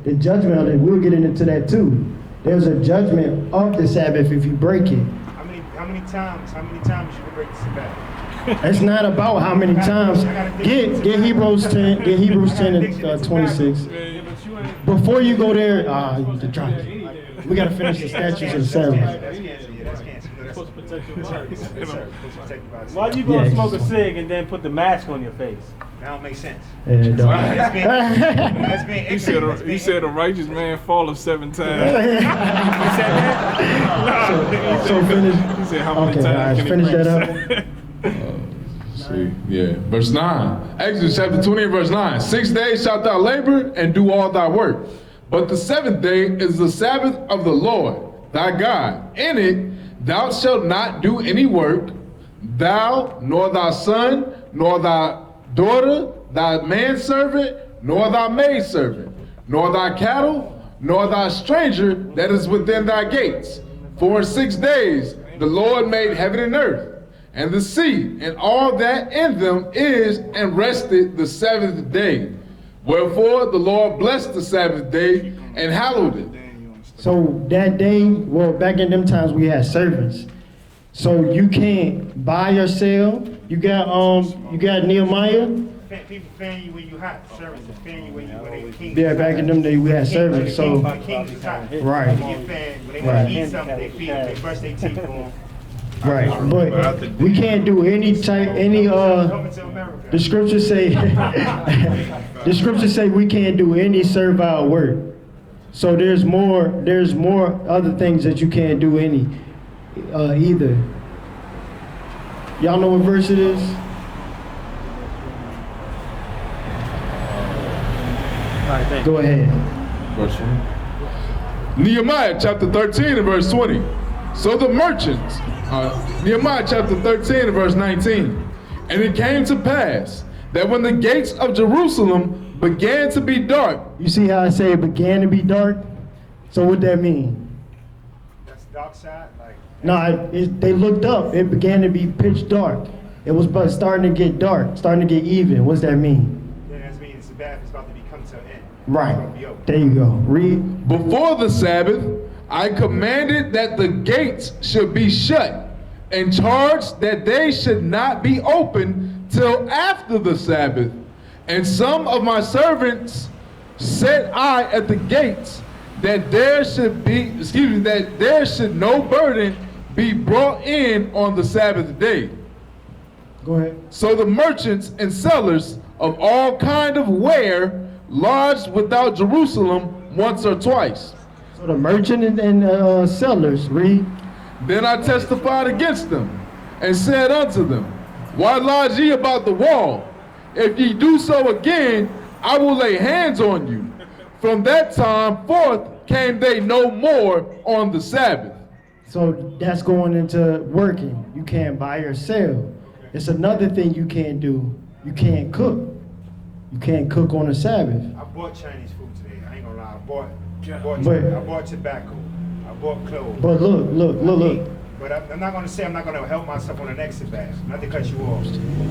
the judgment of it. We'll get into that too. There's a judgment of the Sabbath if you break it. How many times you can break the Sabbath? It's not about how many times. Get Hebrews 10. Get Hebrews 10 and 26. Before you go there, we gotta finish the statutes of the Sabbath. Why you gonna smoke a cig and then put the mask on your face? That don't make sense. He said a righteous man falleth 7 times. So finish. He said how many times can he finish that up. See, yeah. Verse 9. Exodus chapter 20 and verse 9. 6 days shalt thou labor and do all thy work. But the 7th day is the Sabbath of the Lord thy God. In it thou shalt not do any work, thou, nor thy son, nor thy daughter, thy manservant, nor thy maidservant, nor thy cattle, nor thy stranger that is within thy gates. For in 6 days the Lord made heaven and earth, and the sea, and all that in them is, and rested the 7th day. Wherefore the Lord blessed the Sabbath day and hallowed it. So that day, well, back in them times we had servants. So you can't buy or sell. You got Nehemiah. People paying you when you hot. Servants is paying you when they king. Yeah, back in them days we had servants. So Kings is hot. right. When they want to eat something, they feed them. They brush their teeth on them. Right, but we can't do any the scriptures say we can't do any servile work. So there's more other things that you can't do either. Y'all know what verse it is? Go ahead. Verse 20. Nehemiah chapter 13 and verse 20. So the merchants, Nehemiah chapter 13 and verse 19. And it came to pass that when the gates of Jerusalem began to be dark. You see how I say it began to be dark? So what that mean? That's dark side? No, they looked up. It began to be pitch dark. It was starting to get dark, starting to get even. What's that mean? Yeah, that means the Sabbath is about to become to an end. Right. There you go. Read. Before the Sabbath, I commanded that the gates should be shut, and charged that they should not be opened till after the Sabbath. And some of my servants set I at the gates, that there should no burden be brought in on the Sabbath day. Go ahead. So the merchants and sellers of all kind of ware lodged without Jerusalem once or twice. So the merchant and sellers, read. Then I testified against them, and said unto them, why lodge ye about the wall? If ye do so again, I will lay hands on you. From that time forth came they no more on the Sabbath. So that's going into working. You can't buy or sell. It's another thing you can't do. You can't cook. You can't cook on the Sabbath. I bought Chinese food today. I ain't gonna lie. I bought tobacco. I bought clothes. But look. But I'm not gonna say I'm not gonna help myself on the next Sabbath. Not to cut you off.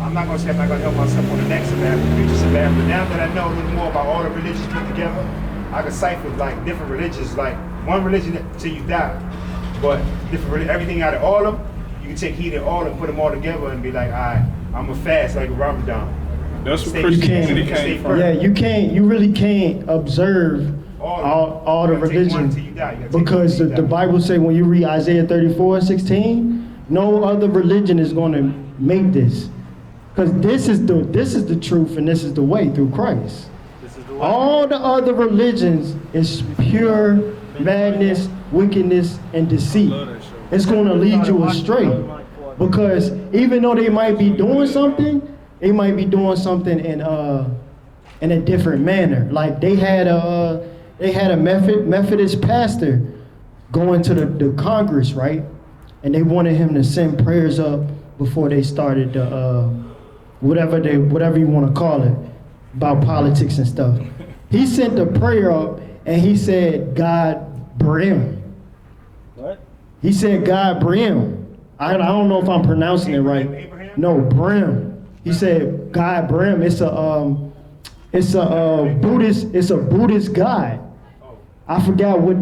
I'm not gonna say I'm not gonna help myself on the next Sabbath, the future Sabbath. But now that I know a little more about all the religions put together, I can cipher like different religions, like one religion till you die. But everything out of all of them, you can take heed of all and put them all together and be like, all right, I'm gonna fast like Ramadan. That's what Christianity came from. Yeah, you really can't observe all the religions, because the Bible say when you read Isaiah 34:16, no other religion is going to make this, because this is the truth and this is the way through Christ. All the other religions is pure madness, wickedness, and deceit. It's going to lead you astray, because even though they might be doing something, they might be doing something in a different manner. Like they had a Methodist pastor going to the Congress, right? And they wanted him to send prayers up before they started the whatever you want to call it, about politics and stuff. He sent the prayer up and he said, God brim. What? He said, God brim. I don't know if I'm pronouncing it right. Abraham? No, brim. He said, God brim. It's a Buddhist god. I forgot what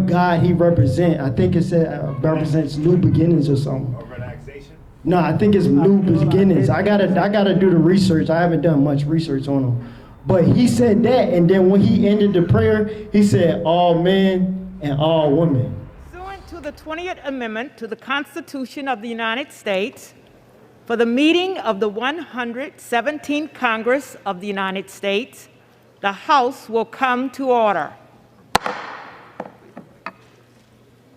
God he represent. I think it said represents new beginnings or something. Or relaxation. No, I think it's new beginnings. I gotta do the research. I haven't done much research on him. But he said that, and then when he ended the prayer, he said, all men and all women. Pursuant to the 20th Amendment to the Constitution of the United States, for the meeting of the 117th Congress of the United States, the House will come to order.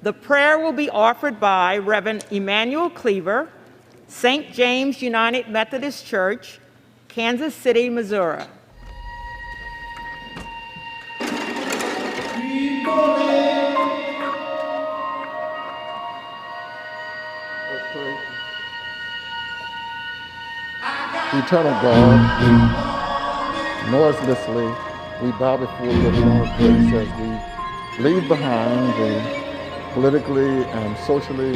The prayer will be offered by Reverend Emmanuel Cleaver, St. James United Methodist Church, Kansas City, Missouri. Eternal God, noiselessly we bow before your throne of grace as we leave behind the politically and socially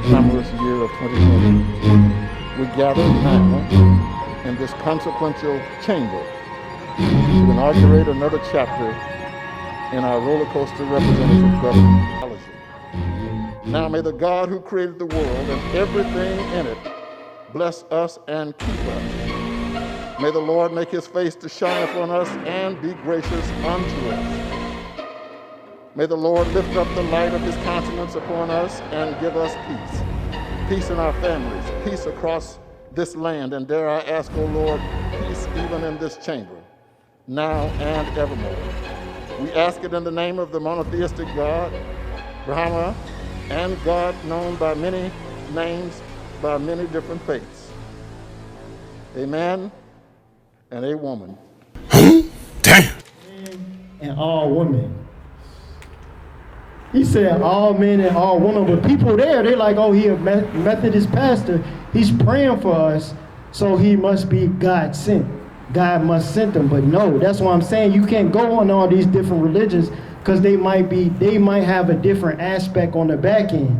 clamorous year of 2020. We gather now in this consequential chamber to inaugurate another chapter in our roller coaster representative government policy. Now may the God who created the world and everything in it bless us and keep us. May the Lord make his face to shine upon us and be gracious unto us. May the Lord lift up the light of his countenance upon us and give us peace. Peace in our families, peace across this land, and dare I ask, O Lord, peace even in this chamber, now and evermore. We ask it in the name of the monotheistic God, Brahma, and God known by many names, by many different faiths. Amen and a woman. Damn. And all women. He said all men and all women, but people there, they're like, oh, he a Methodist pastor. He's praying for us, so he must be God sent. God must send them. But no, that's why I'm saying you can't go on all these different religions because they might have a different aspect on the back end.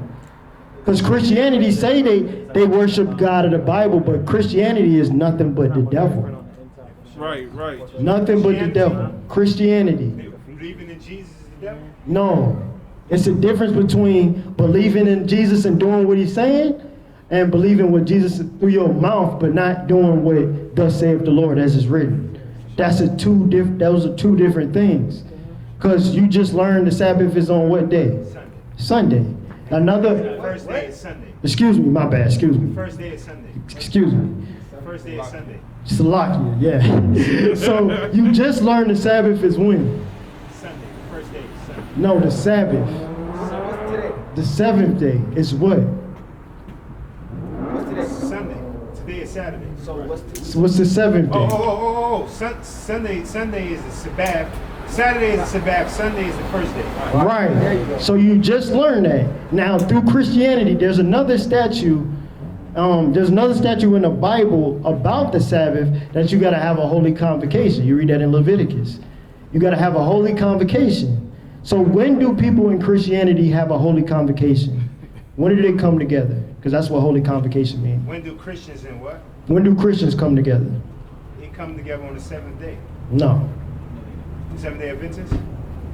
Because Christianity say they worship God of the Bible, but Christianity is nothing but the devil. Right. Nothing but the devil. Christianity. Believing in Jesus is the devil? No. It's a difference between believing in Jesus and doing what he's saying and believing with Jesus through your mouth, but not doing what thus saith the Lord as is written. Those are two different things. Because you just learned the Sabbath is on what day? Sunday. The first day is Sunday. Excuse me, my bad, excuse me. First day is Sunday. Excuse me. First day is Sunday. Salakia, yeah. So you just learned the Sabbath is when? Sunday. First day is Sunday. No, the Sabbath. The seventh day is what? What's today? Sunday. Today is Saturday. So what's the seventh day? Sunday is the Sabbath. Saturday is the Sabbath. Sunday is the first day. Right. So you just learned that. Now through Christianity, there's another statue. There's another statue in the Bible about the Sabbath that you got to have a holy convocation. You read that in Leviticus. You got to have a holy convocation. So when do people in Christianity have a holy convocation? When do they come together? Because that's what holy convocation means. When do Christians and what? When do Christians come together? They come together on the seventh day. No. The Seventh-day Adventists?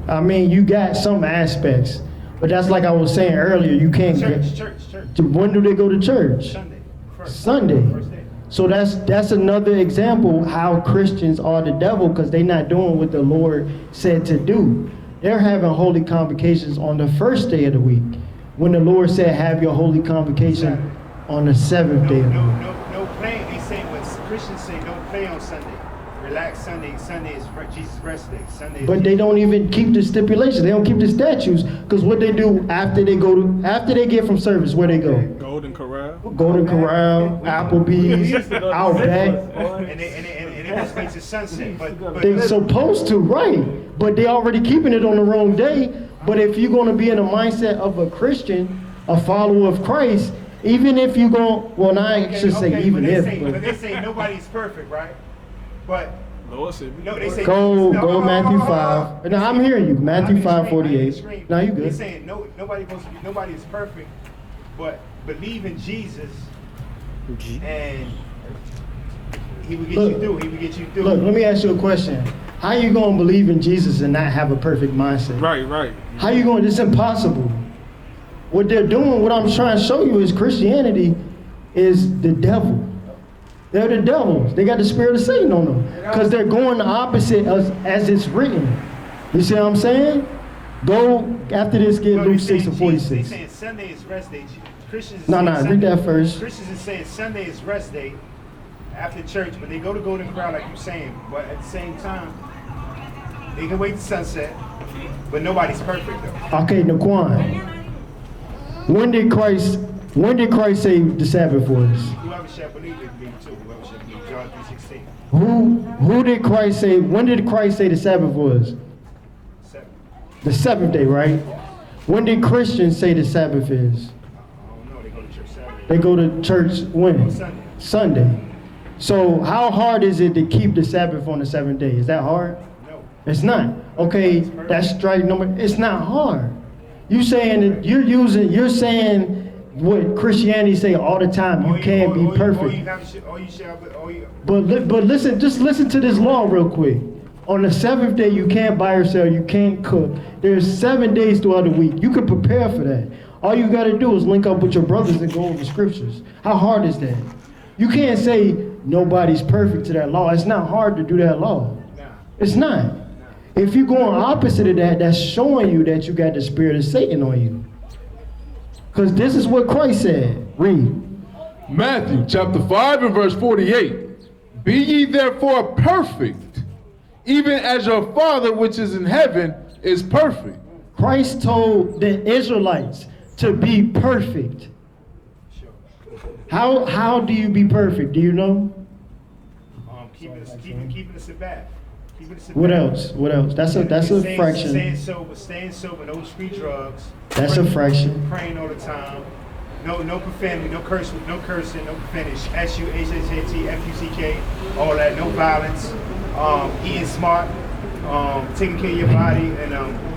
I mean, you got some aspects, but that's like I was saying earlier. You can't Church. When do they go to church? Sunday. Sunday. First day. So that's another example how Christians are the devil because they're not doing what the Lord said to do. They're having holy convocations on the first day of the week when the Lord said have your holy convocation on the seventh day of the week. No playing. They say what Christians say, don't play on Sunday. Relax Sunday. Sunday is Jesus' rest day. Sunday. But they don't even keep the stipulations. They don't keep the statutes because what they do after they get from service, where they go? Golden Corral, Applebee's, Outback. And they must wait to sunset. But They're supposed to, right? But they already keeping it on the wrong day. But if you're going to be in the mindset of a Christian, a follower of Christ, even if you go, well, I should say even if. But they say nobody's perfect, right? But Lord said, no, they say go Matthew 5. No, I'm hearing you. Matthew 5:48. No, you good. They're saying nobody is perfect, but believe in Jesus, and He will get you through. He will get you through. Look, let me ask you a question. How you gonna believe in Jesus and not have a perfect mindset? Right. How you gonna? It's impossible. What they're doing, what I'm trying to show you is Christianity is the devil. They're the devils. They got the spirit of Satan on them because they're going the opposite as it's written. You see what I'm saying? Go after this, get Luke 6 and 46. They saying Sunday is rest day. Christians. No, read that first. Christians is saying Sunday is rest day after church, but they go to Golden Corral like you're saying. But at the same time, they can wait to sunset, but nobody's perfect though. Okay, Naquan. When did Christ say the Sabbath was? Whoever shall believe it, believe too. Whoever shall believe. John 3:16. Who did Christ say? When did Christ say the Sabbath was? 7. The seventh day, right? When did Christians say the Sabbath is? I don't know. They go to church Saturday. They go to church when? Sunday. Sunday. So how hard is it to keep the Sabbath on the seventh day? Is that hard? No. It's not. Okay, that's strike number. It's not hard. You saying that you're saying what Christianity say all the time. You can't be perfect. But listen, just listen to this law real quick. On the seventh day, you can't buy or sell. You can't cook. There's 7 days throughout the week. You can prepare for that. All you got to do is link up with your brothers and go over scriptures. How hard is that? You can't say nobody's perfect to that law. It's not hard to do that law. It's not. If you're going opposite of that, that's showing you that you got the spirit of Satan on you. Because this is what Christ said. Read. Matthew chapter 5 and verse 48. Be ye therefore perfect, even as your Father which is in heaven is perfect. Christ told the Israelites to be perfect. How do you be perfect? Do you know? Keeping the Sabbath. What else? That's a fraction. Staying sober, no street drugs. That's a fraction. Praying all the time. No profanity, no cursing, no profanity. SUHHAT, FUCK, all that. No violence. Eating smart. Taking care of your body, and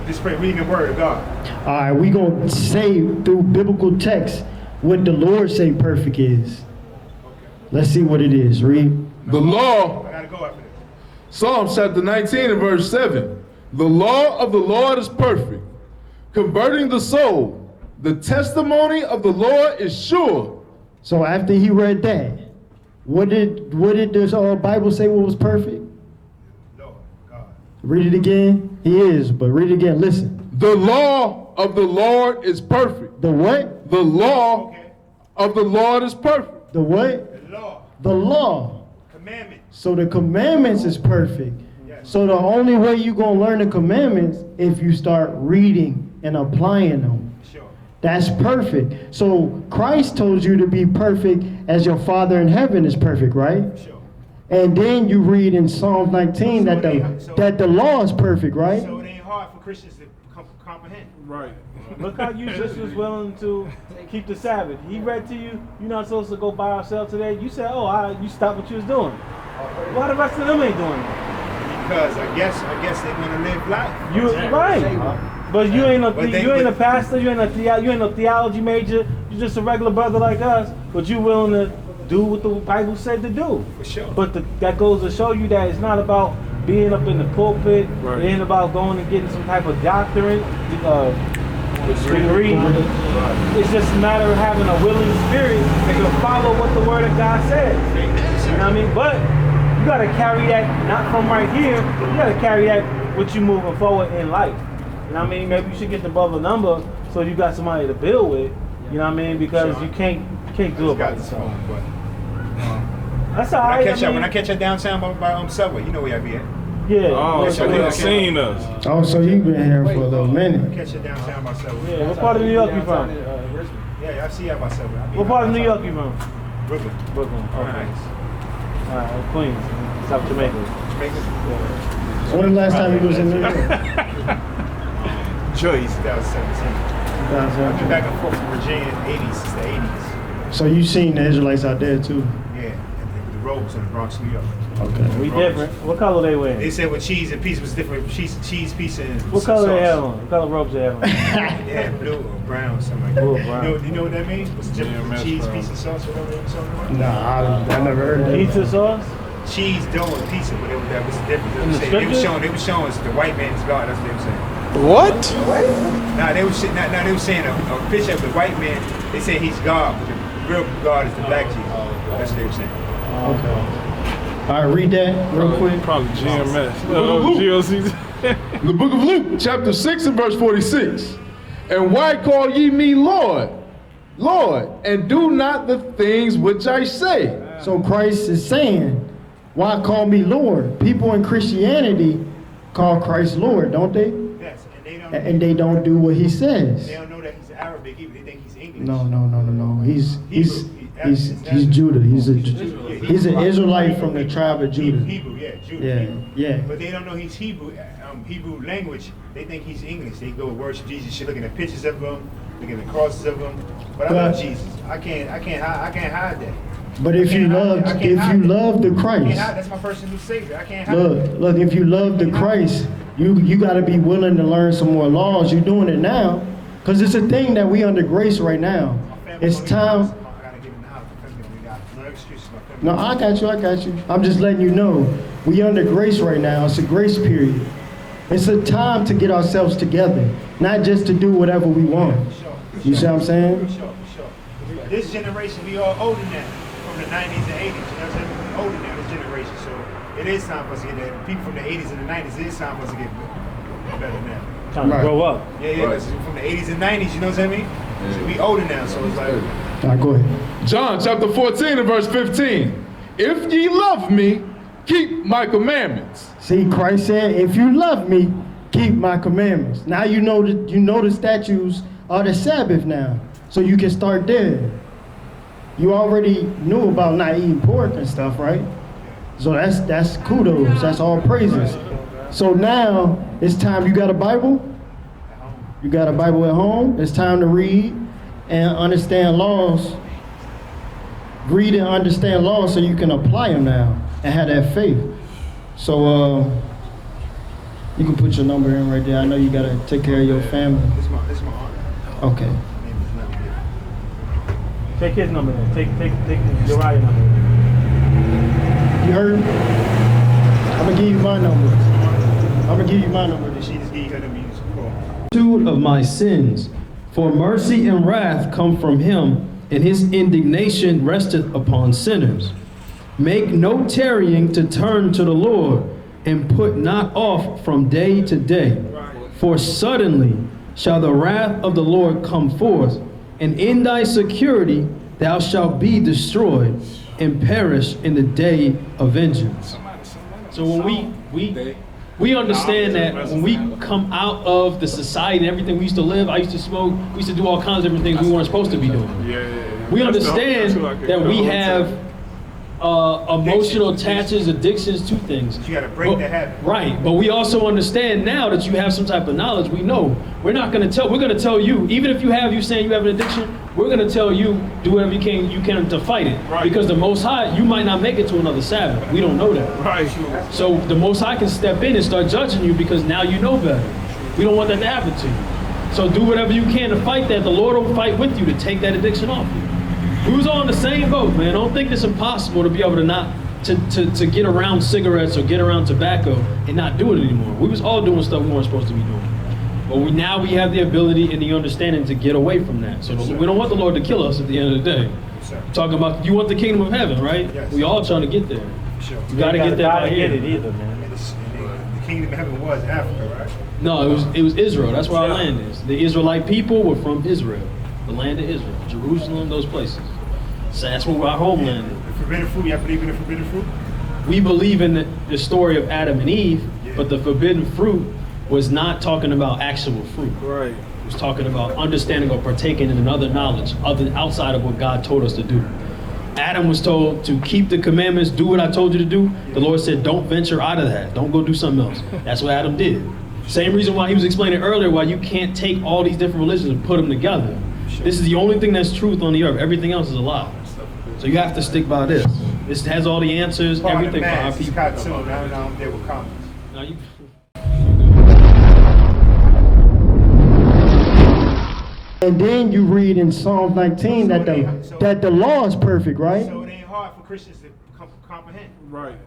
just reading the Word of God. All right, we gonna say through biblical text what the Lord say perfect is. Let's see what it is. Read. The law. I gotta go after this. Psalms chapter 19 and verse 7. The law of the Lord is perfect, converting the soul. The testimony of the Lord is sure. So after he read that, what did this Bible say what was perfect? Lord, God. Read it again. He is, but read it again. Listen. The law of the Lord is perfect. The what? The law of the Lord is perfect. The what? The law. The law. Commandment. So the commandments is perfect. Yes. So the only way you're going to learn the commandments if you start reading and applying them. Sure. That's perfect. So Christ told you to be perfect as your Father in heaven is perfect, right? Sure. And then you read in Psalms 19 that the law is perfect, right? So it ain't hard for Christians to comprehend. Right. Look how you just was willing to keep the Sabbath. He read to you, you're not supposed to go buy or sell today. You said, you stopped what you was doing. Why the rest of them ain't doing it? Because I guess they want to live life. You right. But you ain't a pastor, you ain't a theology major, you're just a regular brother like us, but you willing to do what the Bible said to do. For sure. But that goes to show you that it's not about being up in the pulpit, it ain't about going and getting some type of doctorate, degree. It's just a matter of having a willing spirit to follow what the Word of God says. You know what I mean? But you gotta carry that, not from right here, you gotta carry that with you moving forward in life. You know what I mean? Maybe you should get the brother number so you got somebody to build with. You know what I mean? Because you can't do it by yourself. That's all right. When I catch you downtown by Subway, you know where I be at. Yeah. Oh, so they done seen us. Oh, so you've been here for a little minute. Catch you downtown by Subway. Yeah. What part of New York you from? Yeah, I see you by Subway. What part of New York you from? Brooklyn. Brooklyn. All Okay. right. All right. Queens. South Jamaica. So when the last time you was in New York? Choice. 2017. I've been back and forth from Virginia in the 80s, since the 80s. So you seen the Israelites out there too? Yeah, and the robes in the Bronx, New York. Okay. We different. What color they wearing? They said with cheese and peace was different. Cheese, piece, and What color they have on? What color robes they have on? Yeah, blue or brown, something like that. Blue or brown. You know what that means? What's the difference between cheese, piece, and sauce? Whatever you're talking about? Nah, I never heard of that. Pizza sauce? cheese, dough, and pizza, but that was the difference. In the They was scripture? showing us the white man's God. That's what they were saying. What? Now they were saying a picture of the white man. They say he's God, but the real God is the black Jesus. That's what they were saying. Okay. All right, read that real quick. Probably GMS. GOC. The book of Luke, chapter 6 and verse 46. And why call ye me Lord, Lord, and do not the things which I say? So Christ is saying, why call me Lord? People in Christianity call Christ Lord, don't they? Yes, And they don't do what he says. They don't know that he's Arabic either. They think he's English. No. He's Judah. He's an Israelite from the tribe of Judah. Hebrew, yeah, Judah. Yeah. But they don't know he's Hebrew. Hebrew language. They think he's English. They go worship Jesus. You're looking at pictures of him, looking at crosses of him. But I love Jesus. I can't hide that. But if you love the Christ, that's my personal savior. I can't hide that. look, if you love the Christ, you got to be willing to learn some more laws. You're doing it now, because it's a thing that we under grace right now. It's time. No, I got you. I'm just letting you know, we under grace right now. It's a grace period. It's a time to get ourselves together, not just to do whatever we want. You see what I'm saying? For sure. This generation, we all older now, from the 90s and 80s. You know what I'm saying? We're older now, this generation. So it is time for us to get there. People from the 80s and the 90s, it is time for us to get better now. Time to grow up. Yeah. Right. From the 80s and 90s, you know what I mean? Yeah. So we older now, so it's like. All right, go ahead. John chapter 14 and verse 15. If ye love me, keep my commandments. See, Christ said, if you love me, keep my commandments. Now you know the statutes are the Sabbath now. So you can start there. You already knew about not eating pork and stuff, right? So that's kudos. That's all praises. So now it's time. You got a Bible? You got a Bible at home? It's time to read and understand laws. Read and understand laws so you can apply them now and have that faith. So you can put your number in right there. I know you gotta take care of your family. This is my aunt. Okay. Take his number then. Take Uriah's number. You heard? I'm gonna give you my number. She just gave her the music. Of my sins, for mercy and wrath come from him, and his indignation resteth upon sinners. Make no tarrying to turn to the Lord, and put not off from day to day. For suddenly shall the wrath of the Lord come forth, and in thy security thou shalt be destroyed, and perish in the day of vengeance. So when we understand that when we come out of the society and everything we used to live, I used to smoke, we used to do all kinds of different things we weren't supposed to be doing. Yeah. We understand that we have emotional attachments, addictions to things. You gotta break the habit. Right, but we also understand now that you have some type of knowledge. We know we're gonna tell you, even if you saying you have an addiction, we're gonna tell you do whatever you can to fight it. Right. Because the Most High, you might not make it to another Sabbath. We don't know that. Right. So the Most High can step in and start judging you because now you know better. We don't want that to happen to you. So do whatever you can to fight that. The Lord will fight with you to take that addiction off you. We was all in the same boat, man. Don't think it's impossible to be able to get around cigarettes or get around tobacco and not do it anymore. We was all doing stuff we weren't supposed to be doing. But now we have the ability and the understanding to get away from that. So we don't want the Lord to kill us at the end of the day. Talking about, you want the kingdom of heaven, right? Yes. We all trying to get there. Sure. You gotta get that out here. Get it either, man. The kingdom of heaven was Africa, right? No, it was Israel. That's where our land is. The Israelite people were from Israel, the land of Israel, Jerusalem, those places. So that's where our homeland is. The forbidden fruit, y'all believe in the forbidden fruit? We believe in the story of Adam and Eve, but the forbidden fruit was not talking about actual fruit. Right. It was talking about understanding or partaking in another knowledge outside of what God told us to do. Adam was told to keep the commandments, do what I told you to do. The Lord said, don't venture out of that. Don't go do something else. That's what Adam did. Same reason why he was explaining earlier why you can't take all these different religions and put them together. This is the only thing that's truth on the earth. Everything else is a lie. So you have to stick by this. This has all the answers, everything for our people. Cartoon. I don't deal with comments. Now you. And then you read in Psalm 19 that the law is perfect, right? So it ain't hard hard for Christians to comprehend. Right.